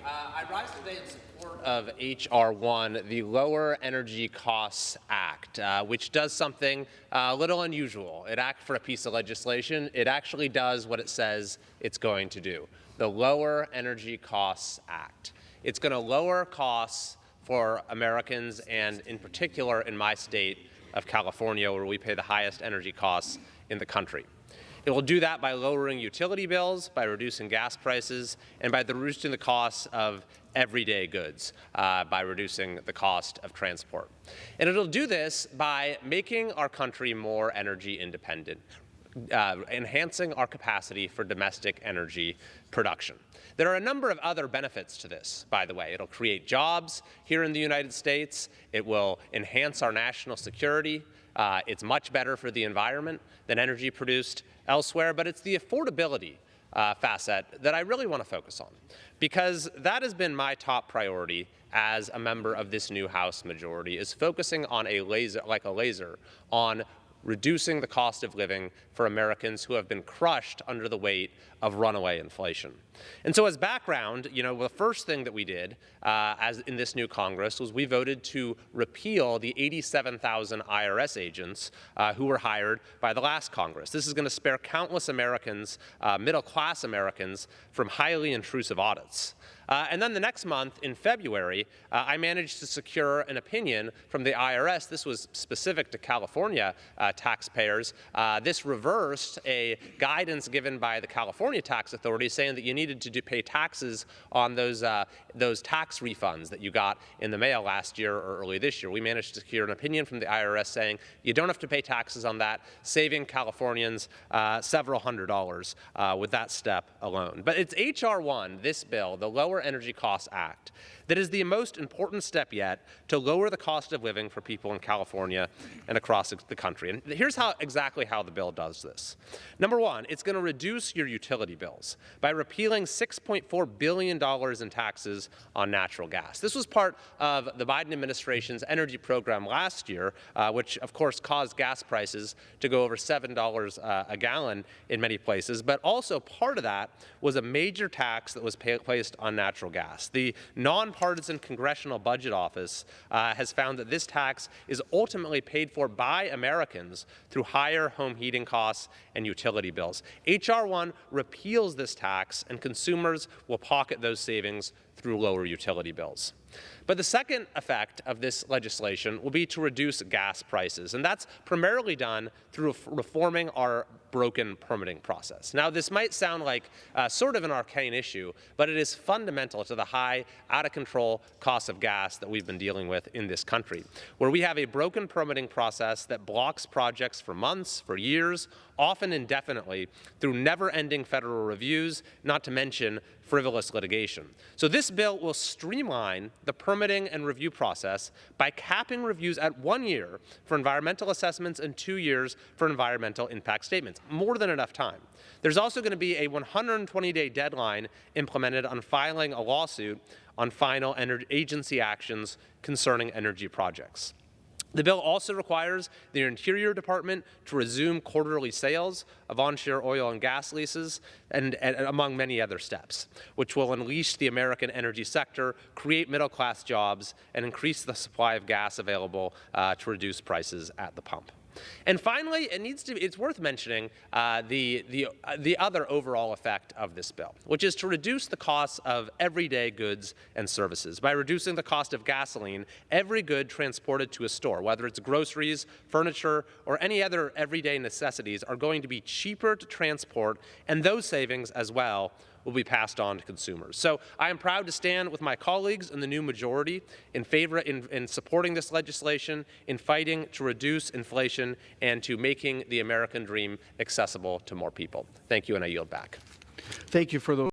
I rise today in support of H.R. 1, the Lower Energy Costs Act, which does something a little unusual. For a piece of legislation, it actually does what it says it's going to do. The Lower Energy Costs Act. It's going to lower costs for Americans, and in particular in my state of California, where we pay the highest energy costs in the country. It will do that by lowering utility bills, by reducing gas prices, and by reducing the costs of everyday goods, by reducing the cost of transport. And it'll do this by making our country more energy independent, enhancing our capacity for domestic energy production. There are a number of other benefits to this, by the way. It'll create jobs here in the United States. It will enhance our national security. It's much better for the environment than energy produced elsewhere, but it's the affordability facet that I really want to focus on, because that has been my top priority as a member of this new House majority, is focusing on like a laser on reducing the cost of living for Americans who have been crushed under the weight of runaway inflation. And so as background, the first thing that we did as in this new Congress was we voted to repeal the 87,000 IRS agents who were hired by the last Congress. This is going to spare countless Americans, middle-class Americans, from highly intrusive audits. And then the next month, in February, I managed to secure an opinion from the IRS. This was specific to California taxpayers. This reversed a guidance given by the California tax authority saying that you needed to pay taxes on those tax refunds that you got in the mail last year or early this year. We managed to secure an opinion from the IRS saying you don't have to pay taxes on that, saving Californians several $100s with that step alone. But it's H.R. 1, this bill, the Lower Energy Costs Act, that is the most important step yet to lower the cost of living for people in California and across the country. And here's exactly how the bill does this. Number one, it's going to reduce your utility bills by repealing $6.4 billion in taxes on natural gas. This was part of the Biden administration's energy program last year, which of course caused gas prices to go over $7 a gallon in many places, but also part of that was a major tax that was placed on natural gas. The nonpartisan Congressional Budget Office has found that this tax is ultimately paid for by Americans through higher home heating costs and utility bills. H.R. 1 repeals this tax, and consumers will pocket those savings through lower utility bills. But the second effect of this legislation will be to reduce gas prices, and that's primarily done through reforming our broken permitting process. Now, this might sound like sort of an arcane issue, but it is fundamental to the high, out-of-control cost of gas that we've been dealing with in this country, where we have a broken permitting process that blocks projects for months, for years, often indefinitely, through never-ending federal reviews, not to mention frivolous litigation. So this bill will streamline the permitting and review process by capping reviews at 1 year for environmental assessments and 2 years for environmental impact statements. More than enough time. There's also going to be a 120-day deadline implemented on filing a lawsuit on final agency actions concerning energy projects. The bill also requires the Interior Department to resume quarterly sales of onshore oil and gas leases, and among many other steps, which will unleash the American energy sector, create middle-class jobs, and increase the supply of gas available to reduce prices at the pump. And finally, it's worth mentioning the other overall effect of this bill, which is to reduce the costs of everyday goods and services. By reducing the cost of gasoline, every good transported to a store, whether it's groceries, furniture, or any other everyday necessities, are going to be cheaper to transport, and those savings as well will be passed on to consumers. So I am proud to stand with my colleagues in the new majority in supporting this legislation, in fighting to reduce inflation, and to making the American dream accessible to more people. Thank you, and I yield back. Thank you for the